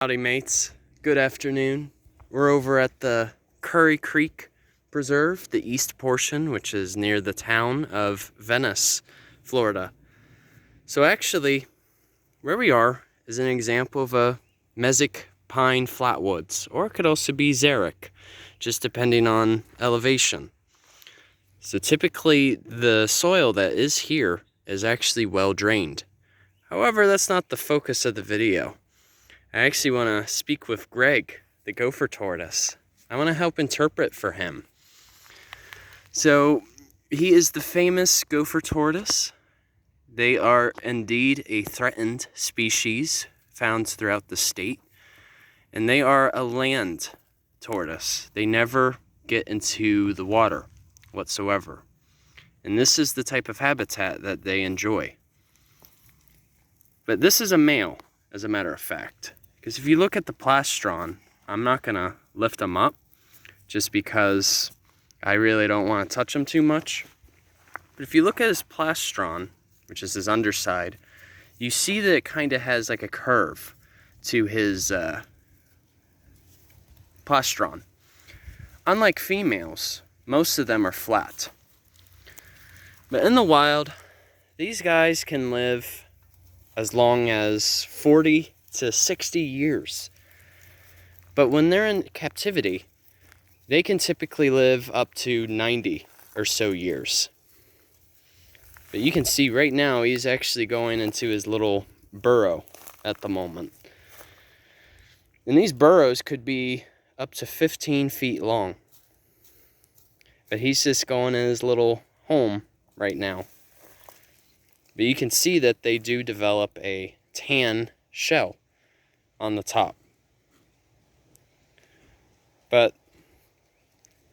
Howdy mates, good afternoon. We're over at the Curry Creek Preserve, the east portion, which is near the town of Venice, Florida. So actually, where we are is an example of a mesic pine flatwoods, or it could also be xeric, just depending on elevation. So typically the soil that is here is actually well drained. However, that's not the focus of the video. I actually want to speak with Greg, the Gopher Tortoise. I want to help interpret for him. So, he is the famous Gopher Tortoise. They are indeed a threatened species found throughout the state. And they are a land tortoise. They never get into the water whatsoever. And this is the type of habitat that they enjoy. But this is a male, as a matter of fact. Because if you look at the plastron, I'm not going to lift them up just because I really don't want to touch them too much. But if you look at his plastron, which is his underside, you see that it kind of has like a curve to his plastron. Unlike females, most of them are flat. But in the wild, these guys can live as long as 40 to 60 years. But when they're in captivity, they can typically live up to 90 or so years. But you can see right now he's actually going into his little burrow at the moment. And these burrows could be up to 15 feet long. But he's just going in his little home right now. But you can see that they do develop a tan shell on the top. But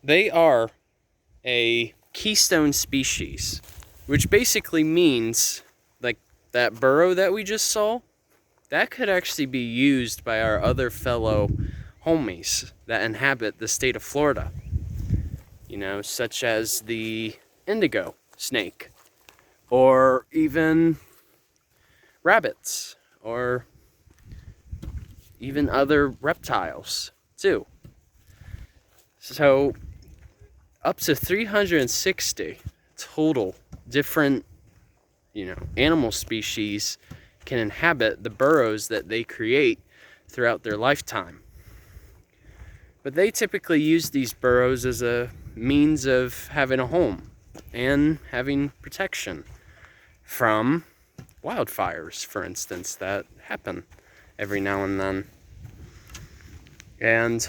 they are a keystone species, which basically means like that burrow that we just saw, that could actually be used by our other fellow homies that inhabit the state of Florida. You know, such as the indigo snake, or even rabbits, or even other reptiles too. So up to 360 total different, animal species can inhabit the burrows that they create throughout their lifetime. But they typically use these burrows as a means of having a home and having protection from wildfires, for instance, that happen every now and then. And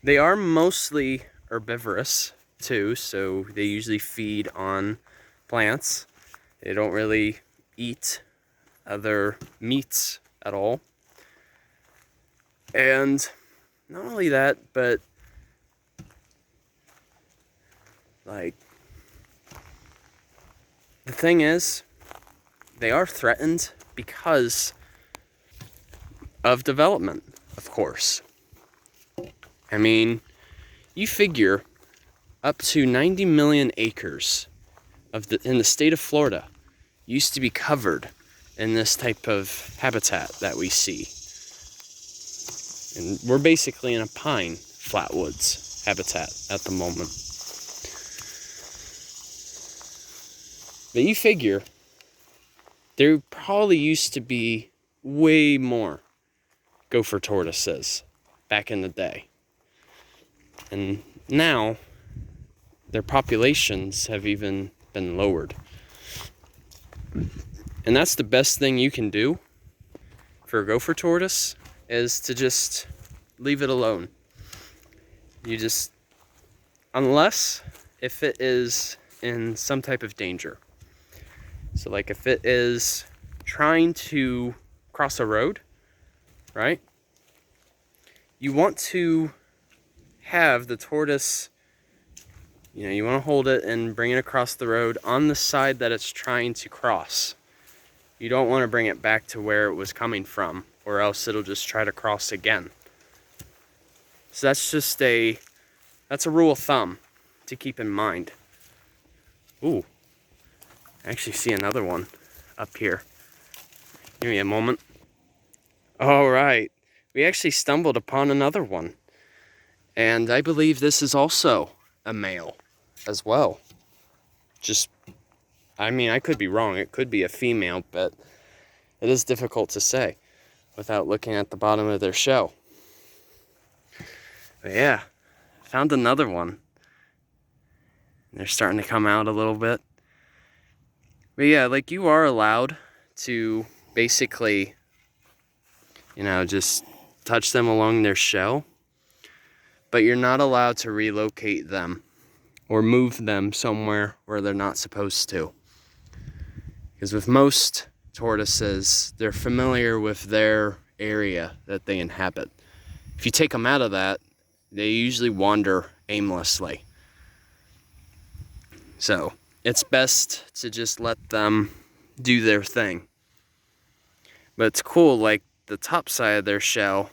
they are mostly herbivorous too, so they usually feed on plants. They don't really eat other meats at all. And not only that, but the thing is, they are threatened because of development, of course. I mean, you figure up to 90 million acres in the state of Florida used to be covered in this type of habitat that we see. And we're basically in a pine flatwoods habitat at the moment. But you figure there probably used to be way more gopher tortoises back in the day. And now their populations have even been lowered. And that's the best thing you can do for a gopher tortoise, is to just leave it alone. Unless if it is in some type of danger. So like if it is trying to cross a road, right? You want to have the tortoise, you want to hold it and bring it across the road on the side that it's trying to cross. You don't want to bring it back to where it was coming from, or else it'll just try to cross again. So that's a rule of thumb to keep in mind. Ooh, I actually see another one up here. Give me a moment. All right, we actually stumbled upon another one. And I believe this is also a male as well. I mean, I could be wrong. It could be a female, but it is difficult to say without looking at the bottom of their shell. But yeah, found another one. They're starting to come out a little bit. But yeah, like, you are allowed to basically, just touch them along their shell, but you're not allowed to relocate them or move them somewhere where they're not supposed to. Because with most tortoises, they're familiar with their area that they inhabit. If you take them out of that, they usually wander aimlessly. So it's best to just let them do their thing. But it's cool, like the top side of their shell,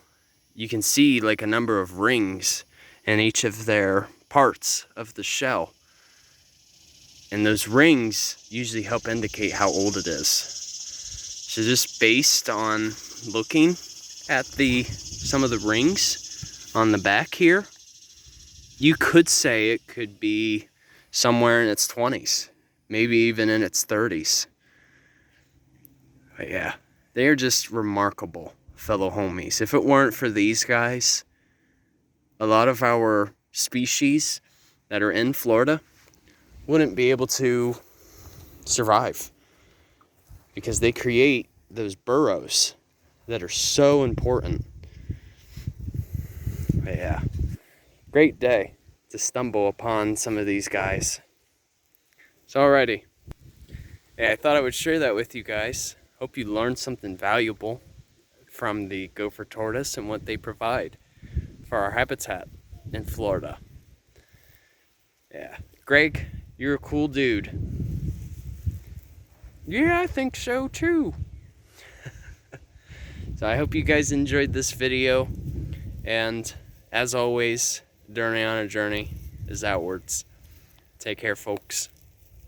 you can see like a number of rings in each of their parts of the shell. And those rings usually help indicate how old it is. So just based on looking at some of the rings on the back here, you could say it could be somewhere in its 20s, maybe even in its 30s. But yeah, they are just remarkable fellow homies. If it weren't for these guys, a lot of our species that are in Florida wouldn't be able to survive, because they create those burrows that are so important. But yeah, great day to stumble upon some of these guys. So alrighty, yeah, I thought I would share that with you guys. Hope you learned something valuable from the gopher tortoise and what they provide for our habitat in Florida. Yeah, Greg, you're a cool dude. Yeah, I think so too. So I hope you guys enjoyed this video, and as always, journey on a journey is outwards. Take care, folks.